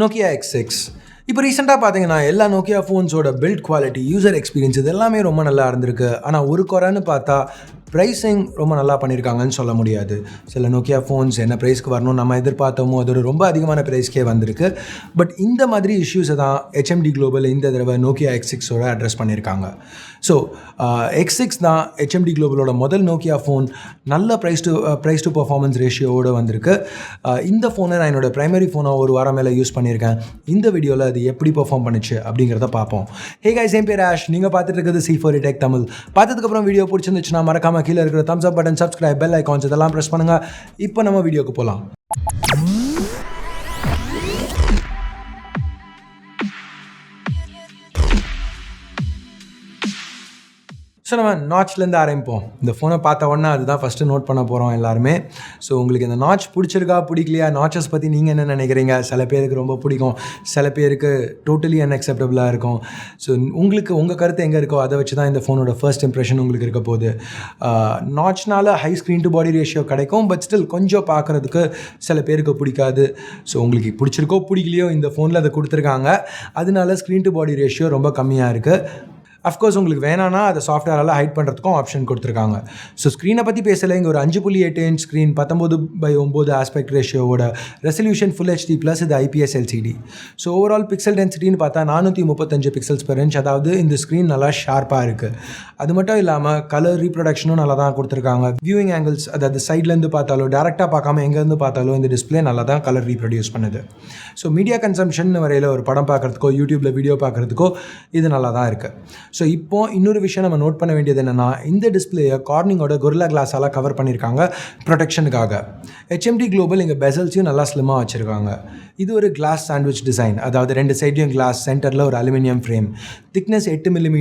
Nokia X6. இப்போ ரீசெண்டாக பார்த்தீங்கன்னா எல்லா நோக்கியா ஃபோன்ஸோட பில்ட் குவாலிட்டி, யூசர் எக்ஸ்பீரியன்ஸ் இது எல்லாமே ரொம்ப நல்லா இருந்திருக்கு. ஆனால் ஒரு குறைன்னு பார்த்தா ப்ரைஸிங் ரொம்ப நல்லா பண்ணியிருக்காங்கன்னு சொல்ல முடியாது. சில நோக்கியா ஃபோன்ஸ் என்ன ப்ரைஸ்க்கு வரணும் நம்ம எதிர்பார்த்தோமோ அது ஒரு ரொம்ப அதிகமான ப்ரைஸ்க்கே வந்திருக்கு. பட் இந்த மாதிரி இஷ்யூஸை தான் HMD குளோபல் இந்த தடவை நோக்கியா X6ஓட அட்ரஸ் பண்ணியிருக்காங்க. ஸோ X6 தான் HMD குளோபலோட முதல் நோக்கியா ஃபோன் நல்ல ப்ரைஸ் டு பர்ஃபார்மன்ஸ் ரேஷியோவோடு வந்திருக்கு. இந்த ஃபோனை நான் என்னோடய ப்ரைமரி ஃபோனை ஒரு வாரம் மேலே யூஸ் பண்ணியிருக்கேன். இந்த வீடியோவில் அது எப்படி பர்ஃபார்ம் பண்ணுச்சு அப்படிங்கிறத பார்ப்போம். ஹே கைஸ், என் பேர் ஆஷ். நீங்கள் பார்த்துட்டு இருக்கிறது C4 Tech தமிழ். பார்த்ததுக்கப்புறம் வீடியோ பிடிச்சிருந்துச்சுன்னா மறக்காம கீழே இருக்கிற தம்ஸ் அப் பட்டன், சப்ஸ்கிரைப், பெல் ஐகான்ஸ் இதெல்லாம் ப்ரெஸ் பண்ணுங்கள். இப்போ நம்ம வீடியோக்கு போகலாம். ஸோ நம்ம நாட்ச்லேருந்து ஆரம்பிப்போம். இந்த ஃபோனை பார்த்த உடனே அதுதான் ஃபஸ்ட்டு நோட் பண்ண போகிறோம் எல்லாருமே. ஸோ உங்களுக்கு இந்த நாட்ச் பிடிச்சிருக்கா பிடிக்கலையா, நாட்சஸ் பற்றி நீங்கள் என்ன நினைக்கிறீங்க? சில பேருக்கு ரொம்ப பிடிக்கும், சில பேருக்கு டோட்டலி அன்அக்செப்டபுளாக இருக்கும். ஸோ உங்களுக்கு உங்கள் கருத்து எங்கே இருக்கோ அதை வச்சு தான் இந்த ஃபோனோட ஃபர்ஸ்ட் இம்ப்ரெஷன் உங்களுக்கு இருக்க போகுது. நாட்ச்னால high screen to body ratio கிடைக்கும், பட் ஸ்டில் கொஞ்சம் பார்க்குறதுக்கு சில பேருக்கு பிடிக்காது. ஸோ உங்களுக்கு பிடிச்சிருக்கோ பிடிக்கலையோ இந்த ஃபோனில் அதை கொடுத்துருக்காங்க. அதனால ஸ்க்ரீன் டு பாடி ரேஷியோ ரொம்ப கம்மியாக இருக்குது. அஃப்கோர்ஸ் உங்களுக்கு வேணான்னா அதை சாஃப்ட்வேரால் ஹைட் பண்ணுறதுக்கும் ஆப்ஷன் கொடுத்துருக்காங்க. ஸோ ஸ்க்ரீனை பற்றி பேசலை. இங்கே ஒரு 5.8 இன்ச் ஸ்க்ரீன், 19:9 ஆஸ்பெக்ட் ரேஷியோவோட ரெசல்யூஷன் ஃபுல் HD ப்ளஸ் இது IPS LCD. So overall pixel டென்சிட்டின்னு பார்த்தா 435 பிக்சல்ஸ் பெர் இன்ச். அதாவது இந்த ஸ்க்ரீன் நல்லா ஷார்ப்பாக இருக்குது. அது மட்டும் இல்லாமல் கலர் ரீப்ரொடக்ஷனும் நல்லா தான் கொடுத்துருக்காங்க. வியூவிங் ஆங்கிள்ஸ், அதாவது சைட்லேருந்து பார்த்தாலோ டேரெக்டாக பார்க்காம எங்கேருந்து பார்த்தாலும் இந்த டிஸ்பிளே நல்லா தான் கலர் ரீப்ரொடியூஸ் பண்ணுது. ஸோ மீடியா கன்சம்ஷன் வரையில் ஒரு படம் பார்க்குறதுக்கோ யூடியூப்பில் வீடியோ பார்க்குறதுக்கோ இது நல்லா தான் இருக்குது. ஸோ இப்போ இன்னொரு விஷயம் நம்ம நோட் பண்ண வேண்டியது என்னென்னா, இந்த டிஸ்பிளேயை கார்னிங்கோட கொரில்லா கிளாஸால் கவர் பண்ணியிருக்காங்க ப்ரொடெக்ஷனுக்காக. HMD குளோபல் இங்கே பெசல்ஸையும் நல்லா ஸ்லிம்மாக வச்சுருக்காங்க. இது ஒரு கிளாஸ் சாண்ட்விச் டிசைன், அதாவது 2 சைட்லையும் கிளாஸ், சென்டரில் ஒரு aluminium frame, thickness 8 mm,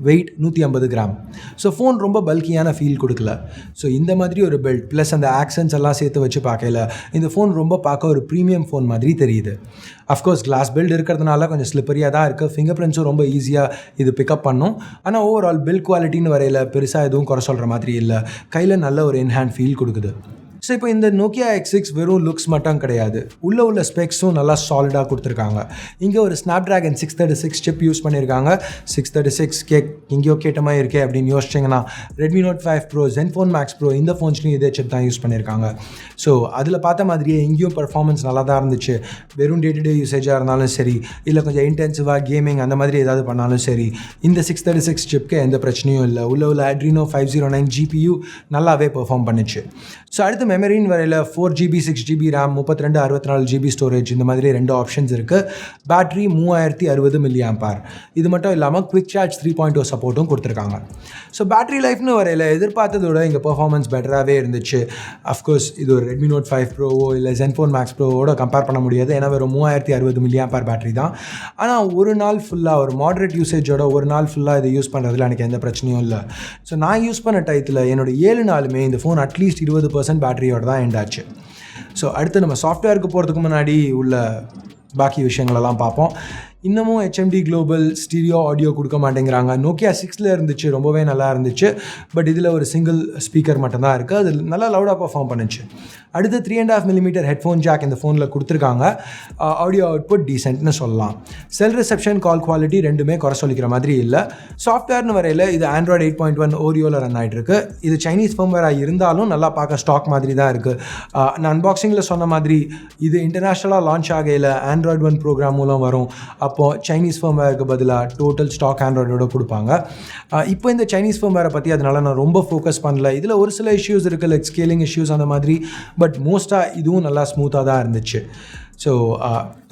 weight 150 gram. So phone ரொம்ப பல்கியான ஃபீல் கொடுக்கல. ஸோ இந்த மாதிரி ஒரு பில்ட் ப்ளஸ் அந்த ஆக்சன்ஸ் எல்லாம் சேர்த்து வச்சு பார்க்கல இந்த ஃபோன் ரொம்ப பார்க்க ஒரு ப்ரீமியம் ஃபோன் மாதிரி தெரியுது. அஃப்கோர்ஸ் கிளாஸ் பில்ட் இருக்கிறதுனால கொஞ்சம் ஸ்லிப்பரியாக தான் இருக்குது. ஃபிங்கர் பிரிண்ட்ஸும் ரொம்ப ஈஸியாக இது பிக்கப் பண்ணும். ஆனால் ஓவரால் பில்ட் குவாலிட்டின்னு வரையில் பெருசாக எதுவும் குறை சொல்கிற மாதிரி இல்லை. கையில் நல்ல ஒரு இன்ஹேண்ட் ஃபீல் கொடுக்குது. ஸோ இப்போ இந்த நோக்கியா X6 வெறும் லுக்ஸ் மட்டும் கிடையாது, உள்ள ஸ்பெக்ஸும் நல்லா சாலிடாக கொடுத்துருக்காங்க. இங்கே ஒரு ஸ்னாப்ட்ராகன் 636 சிப் யூஸ் பண்ணியிருக்காங்க. 636 எங்கேயோ கேட்டமாக இருக்கே அப்படின்னு யோசிச்சிங்கன்னா Redmi Note 5 Pro, Zenfone Max Pro இந்த ஃபோன்ஸ்லையும் இதே சிப் தான் யூஸ் பண்ணியிருக்காங்க. ஸோ அதில் பார்த்த மாதிரியே இங்கேயும் பர்ஃபார்மன்ஸ் நல்லா தான் இருந்துச்சு. வெறும் டே டு டே யூசேஜாக இருந்தாலும் சரி, இல்லை கொஞ்சம் இன்டென்சிவாக கேமிங் அந்த மாதிரி ஏதாவது பண்ணாலும் சரி, இந்த 636 சிப்க்கு எந்த பிரச்சனையும் இல்லை. உள்ள Adreno 509 GPU நல்லாவே பெர்ஃபார்ம் பண்ணிச்சு. ஸோ அடுத்து மெமரின்னு வரையில் 4GB 6GB RAM, 32 64GB storage இந்த மாதிரி 2 ஆப்ஷன்ஸ் இருக்குது. Battery 3060 mAh. இது மட்டும் இல்லாமல் குவிக் சார்ஜ் 3.0 சப்போர்ட்டும் கொடுத்துருக்காங்க. ஸோ பேட்ரி லைஃப்னு வரையில் எதிர்பார்த்ததோட இங்கே பெர்ஃபார்மன்ஸ் பெட்டராகவே இருந்துச்சு. அஃப்கோர்ஸ் இது ஒரு Redmi Note 5 Proவோ இல்லை Zenfone Max Proவோட கம்பேர் பண்ண முடியாது. ஏன்னா வெறும் 3060 mAh பேட்ரி தான். ஆனால் ஒரு நாள் ஃபுல்லாக ஒரு மாடரேட் யூசேஜோட ஒரு நாள் ஃபுல்லாக இதை யூஸ் பண்ணுறதுல எனக்கு எந்த பிரச்சனையும் இல்லை. ஸோ நான் யூஸ் பண்ண டயத்தில் என்னோட 7 நாளுமே இந்த ஃபோன் அட்லீஸ்ட் 20% பேட்டரியோட தான் எண்ட் ஆச்சு. ஸோ அடுத்து நம்ம சாஃப்ட்வேருக்கு போகிறதுக்கு முன்னாடி உள்ள பாக்கி விஷயங்களெல்லாம் பார்ப்போம். இன்னமும் HMD குளோபல் ஸ்டீரியோ ஆடியோ கொடுக்க மாட்டேங்கிறாங்க. நோக்கியா 6ல் இருந்துச்சு, ரொம்பவே நல்லா இருந்துச்சு. பட் இதில் ஒரு சிங்கிள் ஸ்பீக்கர் மட்டும்தான் இருக்குது. அது நல்லா லவுடாக பர்ஃபார்ம் பண்ணுச்சு. அடுத்து 3.5 mm ஹெட்ஃபோன் ஜாக் இந்த ஃபோனில் கொடுத்துருக்காங்க. ஆடியோ அவுட்புட் டீசென்ட்னு சொல்லலாம். செல் ரிசெப்ஷன், கால் குவாலிட்டி ரெண்டுமே குறை சொல்லிக்கிற மாதிரி இல்லை. சாஃப்ட்வேர்னு வரையில் இது Android 8.1 ஓரியோவில் ரன் ஆகிட்டு இருக்கு. இது சைனீஸ் ஃபர்ம்வேராக இருந்தாலும் நல்லா பார்க்க ஸ்டாக் மாதிரி தான் இருக்குது. நான் அன்பாக்சிங்கில் சொன்ன மாதிரி இது இன்டர்நேஷ்னலாக லான்ச் ஆகையில் Android 1 ப்ரோக்ராம் மூலம் வரும். அப்போது சைனீஸ் ஃபர்ம்வேருக்கு பதிலாக டோட்டல் ஸ்டாக் ஆண்ட்ராய்டோட கொடுப்பாங்க. இப்போ இந்த சைனீஸ் ஃபர்ம்வேரை பற்றி அதனால் நான் ரொம்ப ஃபோக்கஸ் பண்ணல. இதில் ஒரு சில இஷ்யூஸ் இருக்குது, லைக் ஸ்கேலிங் இஷ்யூஸ் அந்த மாதிரி. பட் மோஸ்ட்டாக இதுவும் நல்லா ஸ்மூத்தாக தான் இருந்துச்சு. ஸோ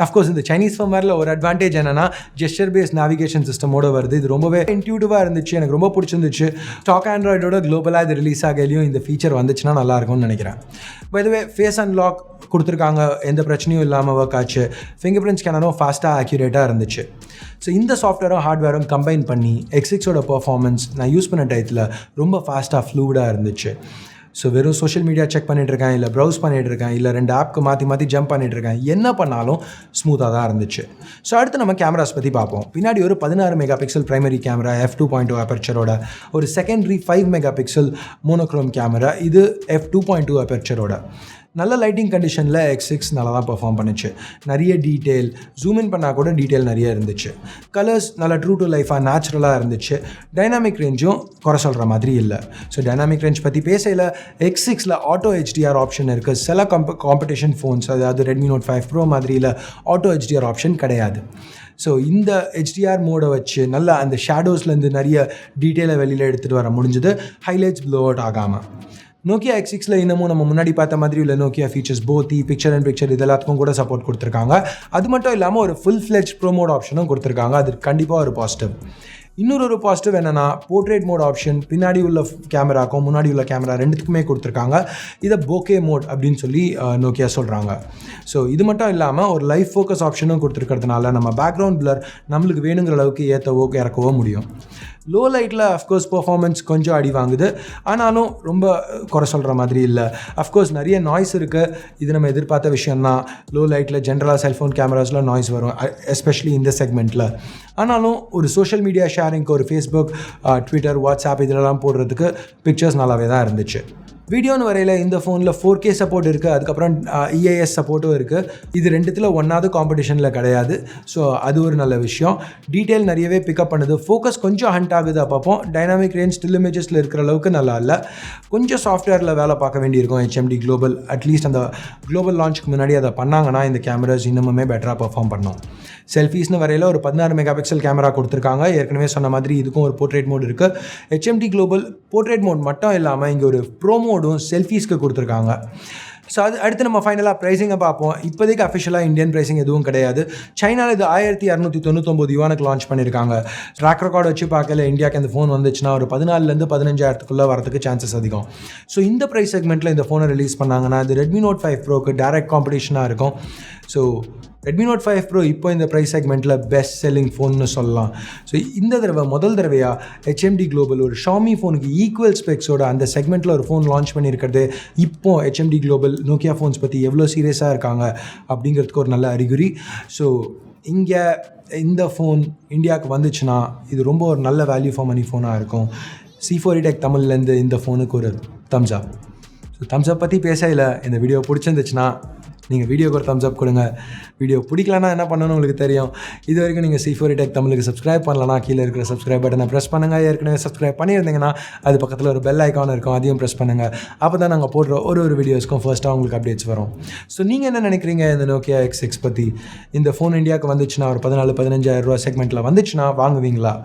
அஃப்கோர்ஸ் இந்த சைனீஸ் ஃபர்ம்வேரில் ஒரு அட்வான்டேஜ் என்னென்னா ஜெஸ்டர் பேஸ்ட் நேவிகேஷன் சிஸ்டமோடு வருது. இது ரொம்பவே இன்ட்யூட்டிவாக இருந்துச்சு, எனக்கு ரொம்ப பிடிச்சிருந்துச்சு. ஸ்டாக் ஆண்ட்ராய்டோட குளோபலாக இது ரிலீஸ் ஆகலையும் இந்த ஃபீச்சர் வந்துச்சுன்னா நல்லாயிருக்கும்னு நினைக்கிறேன். By the way face unlock கொடுத்துருக்காங்க, எந்த பிரச்சனையும் இல்லாமல் ஒர்க் ஆச்சு. ஃபிங்கர் பிரிண்ட் ஸ்கேனரும் ஃபாஸ்ட்டாக ஆக்யூரேட்டாக இருந்துச்சு. ஸோ இந்த சாஃப்ட்வேரும் ஹார்ட்வேரும் கம்பைன் பண்ணி X6ஓட பர்ஃபார்மன்ஸ் நான் யூஸ் பண்ண டயத்தில் ரொம்ப ஃபாஸ்ட்டாக ஃப்ளூடாக இருந்துச்சு. ஸோ வெறும் சோஷியல் மீடியா செக் பண்ணிகிட்ருக்கேன், இல்லை ப்ரௌஸ் பண்ணிகிட்ருக்கேன், இல்லை 2 ஆப்க்கு மாற்றி ஜம்ப் பண்ணிகிட்ருக்கேன், என்ன பண்ணாலும் ஸ்மூத்தாக தான் இருந்துச்சு. ஸோ அடுத்து நம்ம கேமராஸ் பற்றி பார்ப்போம். பின்னாடி ஒரு 16 MP பிரைமரி கேமரா, f2.2 அபர்ச்சரோட, ஒரு செகண்டரி 5 MP மோனோக்ரோம் கேமரா, இது f2.2 அபர்ச்சரோட. நல்ல லைட்டிங் கண்டிஷனில் X6 நல்லா தான் பெர்ஃபார்ம் பண்ணுச்சு. நிறைய டீட்டெயில், ஜூம் இன் பண்ணால் கூட டீட்டெயில் நிறைய இருந்துச்சு. கலர்ஸ் நல்லா ட்ரூ டு லைஃபாக நேச்சுரலாக இருந்துச்சு. டைனாமிக் ரேஞ்சும் குறை சொல்கிற மாதிரி இல்லை. ஸோ டைனாமிக் ரேஞ்ச் பற்றி பேசையில் X6ல் ஆட்டோ HDR ஆப்ஷன் இருக்குது. சில காம்படிஷன் ஃபோன்ஸ், அதாவது Redmi Note 5 Pro மாதிரியில் ஆட்டோ HDR ஆப்ஷன் கிடையாது. ஸோ இந்த HDR மோடை வச்சு நல்லா அந்த ஷேடோஸ்லேருந்து நிறைய டீட்டெயிலை வெளியில் எடுத்துகிட்டு வர முடிஞ்சது, ஹைலைட்ஸ் ப்ளோ அவுட் ஆகாமல். நோக்கியா X6ல் இன்னமும் நம்ம முன்னாடி பார்த்த மாதிரி இல்லை Nokia features Pothi picture and picture இது எல்லாத்துக்கும் கூட சப்போர்ட் கொடுத்துருக்காங்க. அது மட்டும் இல்லாமல் ஒரு ஃபுல் ஃப்ளெஜ் ப்ரோ மோட் ஆப்ஷனும் கொடுத்துருக்காங்க. அது கண்டிப்பாக ஒரு பாசிட்டிவ். இன்னொரு பாசிட்டிவ் என்னென்னா போர்ட்ரேட் மோட் ஆப்ஷன் பின்னாடி உள்ள கேமராக்கும் முன்னாடி உள்ள கேமரா ரெண்டுத்துக்குமே கொடுத்துருக்காங்க. இதை போகே மோட் அப்படின்னு சொல்லி நோக்கியா சொல்கிறாங்க. ஸோ இது மட்டும் இல்லாமல் ஒரு லைவ் ஃபோக்கஸ் ஆப்ஷனும் கொடுத்துருக்கிறதுனால நம்ம பேக்ரவுண்ட் பிளர் நம்மளுக்கு வேணுங்கிற அளவுக்கு ஏற்றவோ இறக்கவோ முடியும். லோ லைட்டில் அஃப்கோர்ஸ் பர்ஃபார்மன்ஸ் கொஞ்சம் அடி வாங்குது, ஆனாலும் ரொம்ப குறை சொல்கிற மாதிரி இல்லை. அஃப்கோர்ஸ் நிறைய நாய்ஸ் இருக்குது. இது நம்ம எதிர்பார்த்த விஷயம்தான். லோ லைட்டில் ஜென்ரலாக செல்ஃபோன் கேமராஸில் நாய்ஸ் வரும், எஸ்பெஷலி இந்த செக்மெண்ட்டில். ஆனாலும் ஒரு சோஷியல் மீடியா ஷேரிங்க்கு ஒரு ஃபேஸ்புக், ட்விட்டர், வாட்ஸ்அப் இதிலெல்லாம் போடுறதுக்கு பிக்சர்ஸ் நல்லாவே தான் இருந்துச்சு. வீடியோன்னு வரையில் இந்த ஃபோனில் 4K சப்போர்ட் இருக்குது. அதுக்கப்புறம் EIS சப்போர்ட்டும் இருக்குது. இது ரெண்டுத்தில் ஒன்றாவது காம்படிஷனில் கிடையாது. ஸோ அது ஒரு நல்ல விஷயம். டீட்டெயில் நிறையவே பிக்கப் பண்ணுது. ஃபோக்கஸ் கொஞ்சம் ஹண்ட் ஆகுது அப்பப்போ. டைனாமிக் ரேஞ்ச் ஸ்டில் இமேஜஸில் இருக்கிற அளவுக்கு நல்லா இல்லை. கொஞ்சம் சாஃப்ட்வேரில் வேலை பார்க்க வேண்டியிருக்கும். HMD குளோபல் அட்லீஸ்ட் அந்த குளோபல் லான்ச்சுக்கு முன்னாடி அதை பண்ணாங்கன்னா இந்த கேமராஸ் இன்னுமே பெட்டராக பர்ஃபார்ம் பண்ணோம். செல்ஃபீஸ்னு வரையில் ஒரு 16 மெகா பிக்சல் கேமரா கொடுத்துருக்காங்க. ஏற்கனவே சொன்ன மாதிரி இதுக்கும் ஒரு போர்ட்ரேட் மோட் இருக்குது. HMD குளோபல் போர்ட்ரேட் மோட் மட்டும் இல்லாமல் இங்கே ஒரு ப்ரோ மோடும் செல்ஃபீஸ்க்கு கொடுத்துருக்காங்க. ஸோ அது அடுத்து நம்ம ஃபைனலாக ப்ரைஸிங்கை பார்ப்போம். இப்போதைக்கு அஃபிஷியலாக இந்தியன் ப்ரைஸிங் எதுவும் கிடையாது. சைனாவில் இது 1299 யுவானுக்கு லான்ச் பண்ணியிருக்காங்க. ட்ராக் ரெக்கார்டு வச்சு பார்க்கல இந்தியாவுக்கு இந்த ஃபோன் வந்துச்சுன்னா ஒரு 14,000 15,000 வரதுக்கு சான்சஸ் அதிகம். ஸோ இந்த ப்ரைஸ் செக்மெண்ட்டில் இந்த ஃபோனை ரிலீஸ் பண்ணாங்கன்னா இது Redmi Note 5 Proக்கு டைரக்ட் காம்படிஷனாக இருக்கும். ஸோ Redmi Note 5 Pro இப்போ இந்த ப்ரைஸ் செக்மெண்ட்டில் பெஸ்ட் செல்லிங் ஃபோன்னு சொல்லலாம். ஸோ இந்த முதல் தடவையாக HMD குளோபல் ஒரு ஷாமி ஃபோனுக்கு ஈக்குவல் ஸ்பெக்ஸோட அந்த செக்மெண்ட்டில் ஒரு ஃபோன் லான்ச் பண்ணியிருக்கிறது இப்போ HMD குளோபல் நோக்கியா ஃபோன்ஸ் பற்றி எவ்வளோ சீரியஸாக இருக்காங்க அப்படிங்கிறதுக்கு ஒரு நல்ல அறிகுறி. ஸோ இங்கே இந்த ஃபோன் இந்தியாவுக்கு வந்துச்சுன்னா இது ரொம்ப ஒரு நல்ல வேல்யூ ஃபார் மணி ஃபோனாக இருக்கும். C4E Tech தமிழ்லேருந்து இந்த ஃபோனுக்கு ஒரு தம்ஸ் அப். ஸோ தம்ஸ் அப் பற்றி பேசல. இந்த வீடியோ பிடிச்சிருந்துச்சுன்னா நீங்கள் வீடியோக்கு ஒரு தம்ஸ் அப் கொடுங்க. வீடியோ பிடிக்கலன்னா என்ன பண்ணணும்னு உங்களுக்கு தெரியும். இது வரைக்கும் நீங்கள் C4E Tech தமிழுக்கு சப்ஸ்கிரைப் பண்ணலன்னா கீழே இருக்கிற சப்ஸ்கிரைப் பட்டனை ப்ரெஸ் பண்ணுங்கள். ஏற்கனவே சப்ஸ்கிரைப் பண்ணியிருந்தீங்கன்னா அது பக்கத்தில் ஒரு பெல் ஐக்கான் இருக்கும், அதையும் ப்ரெஸ் பண்ணுங்கள். அப்போ தான் நாங்கள் போடுற ஒரு வீடியோஸ்க்கும் ஃபர்ஸ்ட்டாக உங்களுக்கு அப்டேட்ஸ் வரும். ஸோ நீங்கள் என்ன நினைக்கிறீங்க இந்த நோக்கியா X6 பற்றி? இந்த ஃபோன் இந்தியாவுக்கு வந்துச்சுன்னா ஒரு 14-15,000 செக்மெண்ட்டில் வந்துச்சுன்னா வாங்குவீங்களா?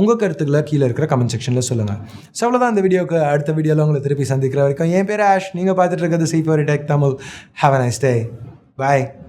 உங்கள் கருத்துக்களை கீழே இருக்கிற கமெண்ட் செக்ஷனில் சொல்லுங்கள். ஸோ அவ்வளோதான் இந்த வீடியோக்கு. அடுத்த வீடியோவில் உங்களை திருப்பி சந்திக்கிற வரைக்கும் என் பேர் ஆஷ். நீங்கள் பார்த்துட்டு இருக்கிறது C4E Tech Tamil. Have a nice day. Bye.